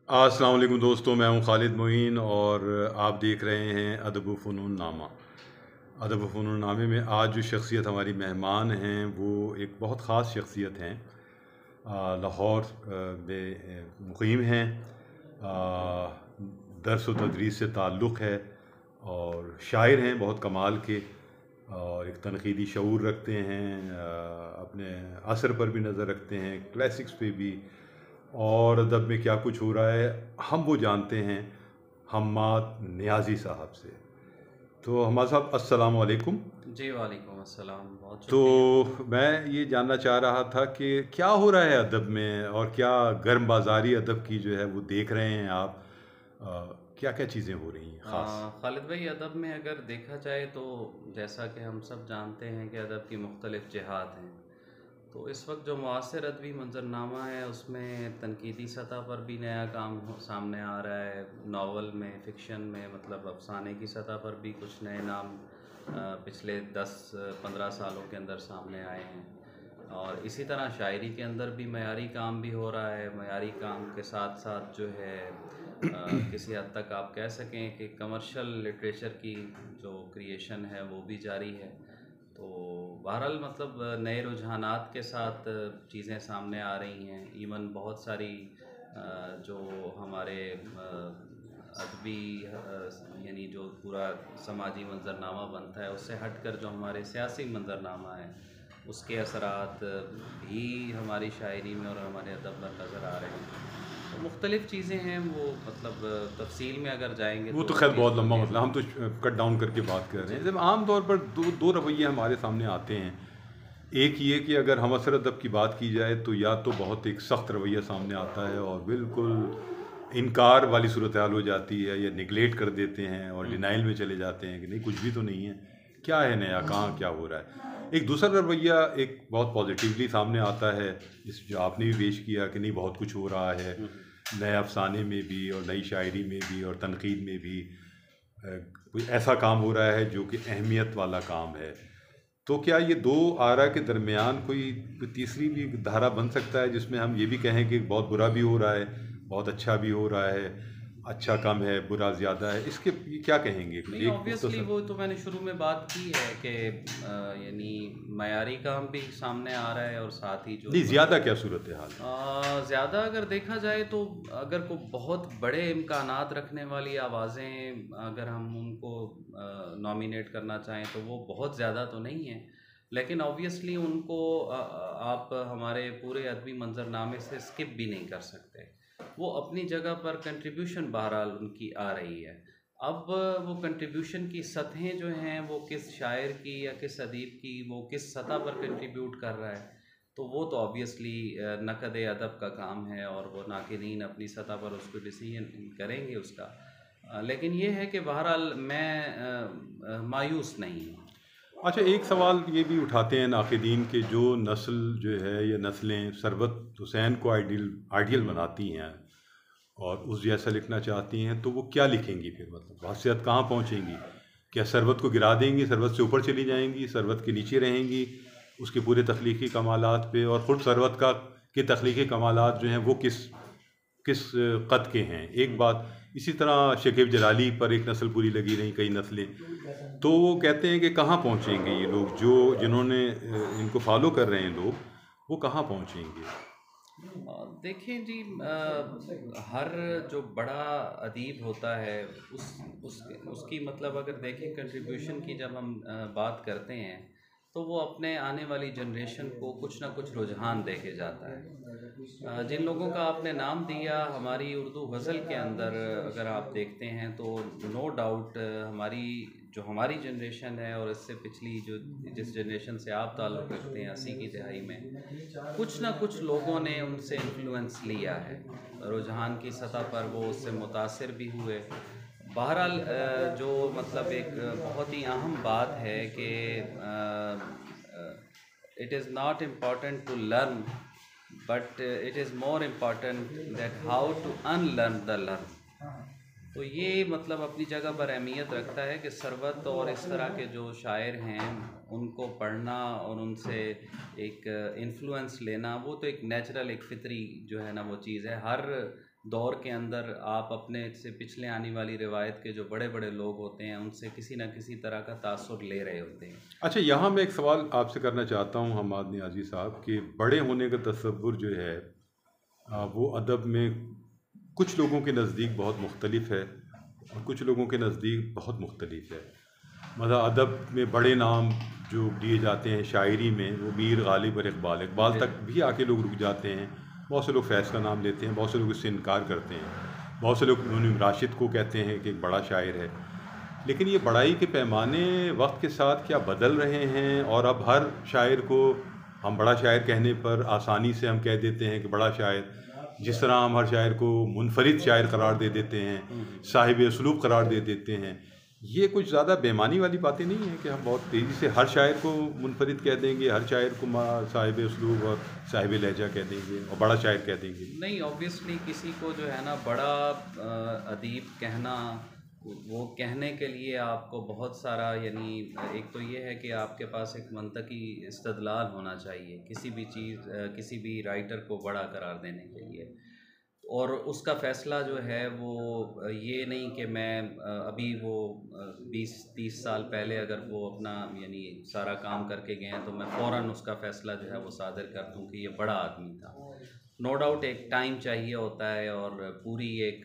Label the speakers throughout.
Speaker 1: अस्सलाम वालेकुम दोस्तों, मैं हूं खालिद मोइन और आप देख रहे हैं अदब व फ़नून नामा। अदब व फ़नून नामे में आज जो शख्सियत हमारी मेहमान हैं वो एक बहुत ख़ास शख्सियत हैं। लाहौर में मुक़ीम हैं। दर्स व तदरीस से ताल्लुक़ है और शायर हैं बहुत कमाल के, और एक तनक़ीदी शऊर रखते हैं। अपने असर पर भी नज़र रखते हैं, क्लासिक्स पे भी, और अदब में क्या कुछ हो रहा है हम वो जानते हैं हम्माद नियाज़ी साहब से। तो हम्माद साहब, अस्सलाम वालेकुम।
Speaker 2: जी, वालेकुम अस्सलाम, बहुत
Speaker 1: तो
Speaker 2: शुक्रिया।
Speaker 1: मैं ये जानना चाह रहा था कि क्या हो रहा है अदब में, और क्या गर्म बाज़ारी अदब की जो है वो देख रहे हैं आप? क्या क्या चीज़ें हो रही हैं ख़ास?
Speaker 2: खालिद भाई, अदब में अगर देखा जाए तो जैसा कि हम सब जानते हैं कि अदब की मुख्तलिफ़ जिहात हैं। तो इस वक्त जो मुआसिर अदबी मंज़रनामा है उसमें तनकीदी सतह पर भी नया काम सामने आ रहा है। नावल में, फ़िक्शन में, मतलब अफ़साने की सतह पर भी कुछ नए नाम पिछले 10-15 सालों के अंदर सामने आए हैं। और इसी तरह शायरी के अंदर भी मयारी काम भी हो रहा है। मयारी काम के साथ साथ जो है किसी हद तक आप कह सकें कि कमर्शियल लिटरेचर की जो क्रिएशन है वो भी जारी है। तो बहरहाल मतलब नए रुझानात के साथ चीज़ें सामने आ रही हैं। इवन बहुत सारी जो हमारे अदबी यानी जो पूरा समाजी मंज़रनामा बनता है उससे हटकर जो हमारे सियासी मंज़रनामा है उसके असरात भी हमारी शायरी में और हमारे अदब में नज़र आ रहे हैं। तो मुख्तलिफ़ चीज़ें हैं वो, मतलब तफ़सील में अगर जाएंगे
Speaker 1: वो
Speaker 2: तो
Speaker 1: तो
Speaker 2: हर
Speaker 1: खैर
Speaker 2: चीज़
Speaker 1: बहुत
Speaker 2: को
Speaker 1: लंबा,
Speaker 2: देख
Speaker 1: मतलब हम तो कट डाउन करके बात कर रहे
Speaker 2: जी।
Speaker 1: हैं। जब आम तौर पर दो दो रवैये हमारे सामने आते हैं। एक ये कि अगर हम असर अदब की बात की जाए तो या तो बहुत एक सख्त रवैया सामने आता है और बिल्कुल इनकार वाली सूरत हाल हो जाती है, या निगलेक्ट कर देते हैं और
Speaker 2: हुँ,
Speaker 1: डिनाइल में चले जाते हैं कि नहीं, कुछ भी तो नहीं है, क्या है नया, कहाँ क्या हो रहा है। एक दूसरा रवैया एक बहुत पॉजिटिवली सामने आता है, इस जो आपने भी पेश किया कि नहीं बहुत कुछ हो रहा है,
Speaker 2: हुँ, हुँ।
Speaker 1: नए अफसाने में भी और नई शायरी में भी और तनकीद में भी। कोई ऐसा काम हो रहा है जो कि अहमियत वाला काम है। तो क्या ये दो आरा के दरमियान कोई तीसरी भी धारा बन सकता है जिसमें हम ये भी कहें कि बहुत बुरा भी हो रहा है, बहुत अच्छा भी हो रहा है, अच्छा कम है, बुरा ज़्यादा है? इसके ये क्या कहेंगे? कुछ
Speaker 2: नहीं,
Speaker 1: एक
Speaker 2: ऑब्वियसली
Speaker 1: मुख्तसर।
Speaker 2: वो तो मैंने शुरू में बात की है कि यानी मयारी काम भी सामने आ रहा है और साथ ही जो
Speaker 1: नहीं, ज़्यादा
Speaker 2: मतलब
Speaker 1: क्या सूरत हाल है?
Speaker 2: ज़्यादा अगर देखा जाए तो अगर को बहुत बड़े इम्कानात रखने वाली आवाज़ें अगर हम उनको नॉमिनेट करना चाहें तो वो बहुत ज़्यादा तो नहीं है। लेकिन ऑब्वियसली उनको आप हमारे पूरे अदबी मंज़रनामे से स्किप भी नहीं कर सकते। वो अपनी जगह पर कंट्रीब्यूशन बहरहाल उनकी आ रही है। अब वो कंट्रीब्यूशन की सतहें जो हैं वो किस शायर की या किस अदीब की वो किस सतह पर कंट्रीब्यूट कर रहा है, तो वो तो ऑब्वियसली नक़द अदब का काम है और वो नाक़दीन अपनी सतह पर उसको डिसीजन करेंगे उसका। लेकिन ये है कि बहरहाल मैं मायूस नहीं हूँ।
Speaker 1: अच्छा, एक सवाल ये भी उठाते हैं नाक़दीन के, जो नस्ल जो है या नस्लें सरवत हुसैन को आइडियल आइडियल बनाती हैं और उस जैसा लिखना चाहती हैं, तो वो क्या लिखेंगी फिर? मतलब हसीयत कहाँ पहुँचेंगी? क्या सरवत को गिरा देंगी, सरवत से ऊपर चली जाएंगी, सरवत के नीचे रहेंगी उसके पूरे तख्लीक़ी कमालात पे, और ख़ुद सरवत का के तख्लीक़ी कमालात जो हैं वो किस किस कद के हैं? एक बात। इसी तरह शकीब जलाली पर एक नस्ल पूरी लगी रही, कई नस्लें। तो वो कहते हैं कि कहाँ पहुँचेंगे ये लोग, जो जिन्होंने इनको फॉलो कर रहे हैं लोग, वो कहाँ पहुँचेंगे?
Speaker 2: देखें जी, हर जो बड़ा अदीब होता है उसकी मतलब अगर देखें कंट्रीब्यूशन की जब हम बात करते हैं तो वो अपने आने वाली जनरेशन को कुछ ना कुछ रुझान दे के जाता है। जिन लोगों का आपने नाम दिया हमारी उर्दू गज़ल के अंदर अगर आप देखते हैं तो नो डाउट हमारी जनरेशन है और इससे पिछली जो जिस जनरेशन से आप ताल्लुक़ रखते हैं 80 की दहाई में, कुछ ना कुछ लोगों ने उनसे इन्फ्लुएंस लिया है। रुझान की सतह पर वो उससे मुतासिर भी हुए। बहरहाल जो मतलब एक बहुत ही अहम बात है कि it is not important to learn, but it is more important that how to unlearn the learn. तो ये मतलब अपनी जगह पर अहमियत रखता है कि सरवत और इस तरह के जो शायर हैं उनको पढ़ना और उनसे एक इन्फ्लुएंस लेना, वो तो एक नेचुरल, एक फितरी जो है ना वो चीज़ है। हर दौर के अंदर आप अपने से पिछले आने वाली रिवायत के जो बड़े बड़े लोग होते हैं उनसे किसी न किसी तरह का तासुर ले रहे होते हैं।
Speaker 1: अच्छा, यहाँ मैं एक सवाल आपसे करना चाहता हूँ हमाद नियाज़ी साहब, कि बड़े होने का तसव्वुर जो है वो अदब में कुछ लोगों के नज़दीक बहुत मुख्तलिफ है और कुछ लोगों के नज़दीक बहुत मुख्तलिफ है। मतलब अदब में बड़े नाम जो दिए जाते हैं शायरी में, वो मीर, गालिब और इकबाल, इकबाल तक भी आके लोग रुक जाते हैं। बहुत से लोग फैज़ का नाम लेते हैं, बहुत से लोग इससे इनकार करते हैं, बहुत से लोग मुनीम राशिद को कहते हैं कि एक बड़ा शायर है। लेकिन ये बड़ाई के पैमाने वक्त के साथ क्या बदल रहे हैं, और अब हर शायर को हम बड़ा शायर कहने पर आसानी से हम कह देते हैं कि बड़ा शायर, जिस तरह हम हर शायर को मुनफरिद शायर करार दे देते हैं, साहिब उसलूब करार दे देते हैं। ये कुछ ज़्यादा बेईमानी वाली बातें नहीं हैं कि हम बहुत तेज़ी से हर शायर को मुनफरिद कह देंगे, हर शायर को साहिब उसलूब और साहिब लहजा कह देंगे और बड़ा शायर कह देंगे?
Speaker 2: नहीं, ऑब्वियसली किसी को जो है ना बड़ा अदीब कहना, वो कहने के लिए आपको बहुत सारा, यानी एक तो ये है कि आपके पास एक मंतकी इस्तदलाल होना चाहिए किसी भी चीज़, किसी भी राइटर को बड़ा करार देने के लिए। और उसका फ़ैसला जो है वो ये नहीं कि मैं अभी वो 20-30 साल पहले अगर वो अपना यानी सारा काम करके गए हैं तो मैं फ़ौरन उसका फ़ैसला जो है वो सादर कर दूं कि ये बड़ा आदमी था। नो डाउट एक टाइम चाहिए होता है और पूरी एक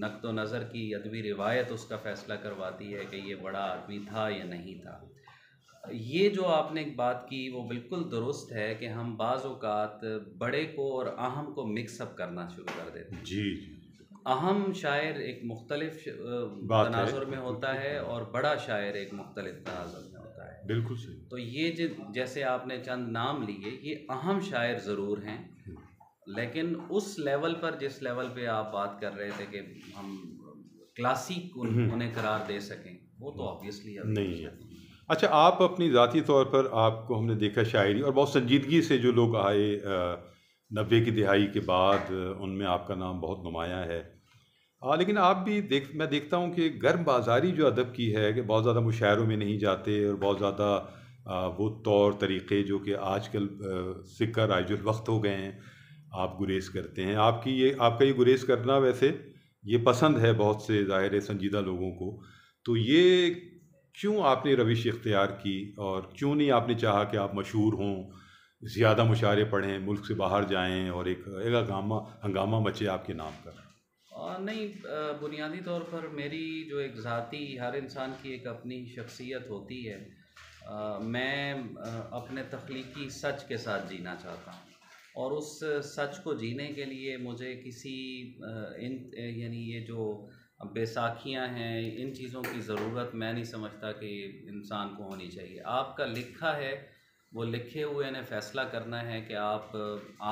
Speaker 2: नक़्तो नज़र की अदबी रिवायत उसका फ़ैसला करवाती है कि ये बड़ा आदमी था या नहीं था। ये जो आपने एक बात की वो बिल्कुल दुरुस्त है कि हम बाज़ औक़ात बड़े को और अहम को मिक्स अप करना शुरू कर देते हैं।
Speaker 1: जी,
Speaker 2: अहम शायर एक मुख्तलिफ
Speaker 1: बात है,
Speaker 2: तनाज़ुर में
Speaker 1: बिल्कुल
Speaker 2: होता
Speaker 1: ठीक
Speaker 2: है
Speaker 1: बात
Speaker 2: और बड़ा शायर एक मुख्तलिफ तनाज़ुर में होता है।
Speaker 1: है। बिल्कुल सही।
Speaker 2: तो ये जैसे आपने चंद नाम लिए, ये अहम शायर ज़रूर हैं, लेकिन उस लेवल पर जिस लेवल पे आप बात कर रहे थे कि हम क्लासिक उन्हें करार दे सकें, वो तो ऑब्वियसली
Speaker 1: नहीं है। अच्छा, आप अपनी ज़ाती तौर पर, आपको हमने देखा शायरी और बहुत संजीदगी से जो लोग आए 90 की दिहाई के बाद, उनमें आपका नाम बहुत नुमायाँ है। लेकिन आप भी मैं देखता हूँ कि गर्म बाज़ारी जो अदब की है, कि बहुत ज़्यादा मुशायरों में नहीं जाते और बहुत ज़्यादा वो तौर तरीक़े जो कि आजकल सिक्का राइजुल वक्त हो गए हैं, आप गुरेज़ करते हैं। आपका ये गुरेज़ करना वैसे ये पसंद है बहुत से ज़ाहिर है संजीदा लोगों को। तो ये क्यों आपने रविश इख्तियार की, और क्यों नहीं आपने चाहा कि आप मशहूर हों, ज़्यादा मुशायरे पढ़ें, मुल्क से बाहर जाएं और एक हंगामा मचे आपके नाम का?
Speaker 2: नहीं, बुनियादी तौर पर मेरी जो एक ज़ाती, हर इंसान की एक अपनी शख्सियत होती है। मैं अपने तख्लीकी सच के साथ जीना चाहता हूँ और उस सच को जीने के लिए मुझे किसी यानी ये जो बैसाखियाँ हैं, इन चीज़ों की ज़रूरत मैं नहीं समझता कि इंसान को होनी चाहिए। आपका लिखा है, वो लिखे हुए ने फ़ैसला करना है कि आप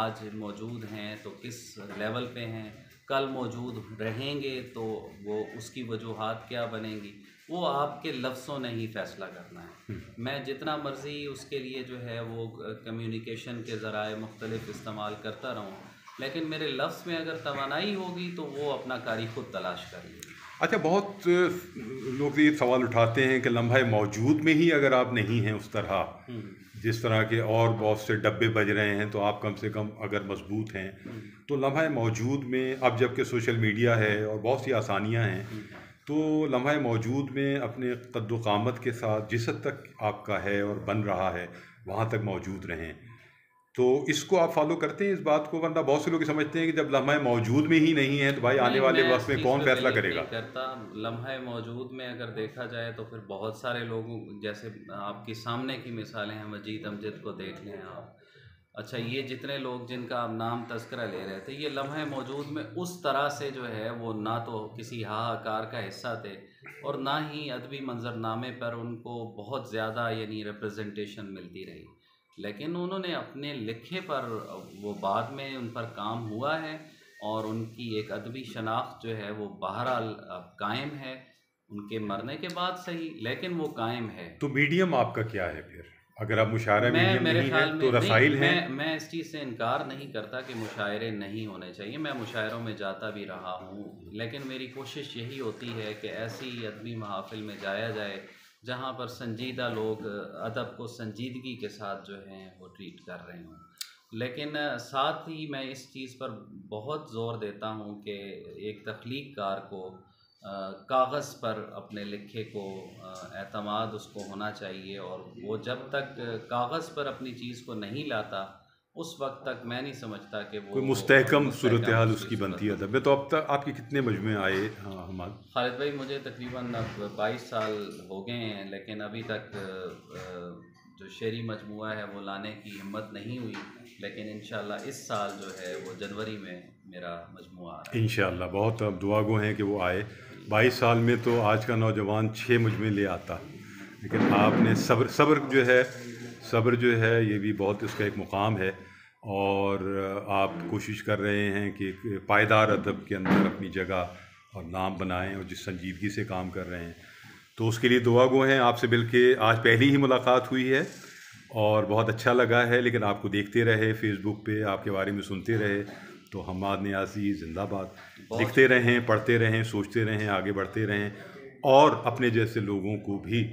Speaker 2: आज मौजूद हैं तो किस लेवल पे हैं, कल मौजूद रहेंगे तो वो उसकी वजूहात क्या बनेंगी, वो आपके लफ्ज़ों ने ही फ़ैसला करना है। मैं जितना मर्ज़ी उसके लिए जो है वो कम्युनिकेशन के ज़राए मुख्तलिफ़ इस्तेमाल करता रहूँ, लेकिन मेरे लफ्ज़ में अगर तवानाई होगी तो वो अपना कारी खुद तलाश कर लेगी।
Speaker 1: अच्छा, बहुत लोग ये सवाल उठाते हैं कि लम्हा मौजूद में ही अगर आप नहीं हैं उस तरह, जिस तरह के और बहुत से डब्बे बज रहे हैं, तो आप कम से कम अगर मजबूत हैं, तो लम्हा मौजूद में अब जबकि सोशल मीडिया है और बहुत सी आसानियां हैं, तो लम्हा मौजूद में अपने कद्दो क़ामत के साथ जिस हद तक आपका है और बन रहा है वहाँ तक मौजूद रहें। तो इसको आप फॉलो करते हैं इस बात को? वरना बहुत से लोग समझते हैं कि जब लम्हा मौजूद में ही नहीं है तो भाई आने
Speaker 2: नहीं,
Speaker 1: वाले
Speaker 2: मैं
Speaker 1: वक्त
Speaker 2: इस
Speaker 1: में
Speaker 2: चीज़
Speaker 1: कौन
Speaker 2: पे
Speaker 1: फैसला
Speaker 2: बिलीव
Speaker 1: करेगा?
Speaker 2: नहीं करता। लम्हा मौजूद में अगर देखा जाए तो फिर बहुत सारे लोगों, जैसे आपके सामने की मिसालें हैं, मजीद अमजद को देख लें आप। अच्छा, ये जितने लोग जिनका आप नाम तस्करा ले रहे थे, ये लम्हा मौजूद में उस तरह से जो है वो ना तो किसी हाहाकार का हिस्सा थे और ना ही अदबी मंजरनामे पर उनको बहुत ज़्यादा यानी रिप्रेजेंटेशन मिलती रही। लेकिन उन्होंने अपने लिखे पर, वो बाद में उन पर काम हुआ है और उनकी एक अदबी शनाख्त जो है वो बहरहाल अब कायम है, उनके मरने के बाद सही, लेकिन वो कायम है।
Speaker 1: तो मीडियम आपका क्या है फिर? अगर आप मुशायरा
Speaker 2: मैं
Speaker 1: मीडियम
Speaker 2: मेरे
Speaker 1: नहीं है
Speaker 2: ख़्याल
Speaker 1: तो
Speaker 2: में नहीं,
Speaker 1: रसाइल हैं?
Speaker 2: मैं इस चीज़ से इनकार नहीं करता कि मुशायरे नहीं होने चाहिए। मैं मुशायरों में जाता भी रहा हूँ, लेकिन मेरी कोशिश यही होती है कि ऐसी अदबी महफ़िल में जाया जाए जहाँ पर संजीदा लोग अदब को संजीदगी के साथ जो हैं वो ट्रीट कर रहे हों। लेकिन साथ ही मैं इस चीज़ पर बहुत ज़ोर देता हूँ कि एक तख्लीक कार को कागज़ पर अपने लिखे को एतमाद उसको होना चाहिए, और वो जब तक कागज़ पर अपनी चीज़ को नहीं लाता उस वक्त तक मैं नहीं समझता कि वो
Speaker 1: कोई मुस्तहकम सूरत
Speaker 2: मुस्तहकम
Speaker 1: हाल
Speaker 2: उसकी
Speaker 1: उसकी बनती है
Speaker 2: सूरत
Speaker 1: अदब
Speaker 2: बनती
Speaker 1: में। तो
Speaker 2: है।
Speaker 1: अब तक आपके कितने मजमे आए? हाँ हमाद।
Speaker 2: खालिद भाई, मुझे तकरीबन अब 22 साल हो गए हैं, लेकिन अभी तक जो शेरी मजमुआ है वो लाने की हिम्मत नहीं हुई, लेकिन इंशाल्लाह इस साल जो है वो जनवरी में मेरा मजमुआ आ रहा है।
Speaker 1: इंशाअल्लाह बहुत अब दुआ गो हैं कि वो आए। 22 साल में तो आज का नौजवान 6 मजमे ले आता, लेकिन आपने सब्र सब्र जो है, सब्र जो है ये भी बहुत इसका एक मुकाम है। और आप कोशिश कर रहे हैं कि एक पायदार अदब के अंदर अपनी जगह और नाम बनाएं, और जिस संजीदगी से काम कर रहे हैं तो उसके लिए दुआ गो हैं। आपसे मिलके आज पहली ही मुलाकात हुई है और बहुत अच्छा लगा है, लेकिन आपको देखते रहे फेसबुक पे, आपके बारे में सुनते रहे। तो हम्माद नियाज़ी जिंदाबाद।
Speaker 2: बहुत
Speaker 1: लिखते रहें, पढ़ते रहें, सोचते रहें, आगे बढ़ते रहें, और अपने जैसे लोगों को भी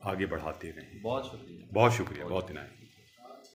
Speaker 1: आगे बढ़ाते रहें।
Speaker 2: बहुत शुक्रिया।
Speaker 1: बहुत शुक्रिया, बहुत इनायत।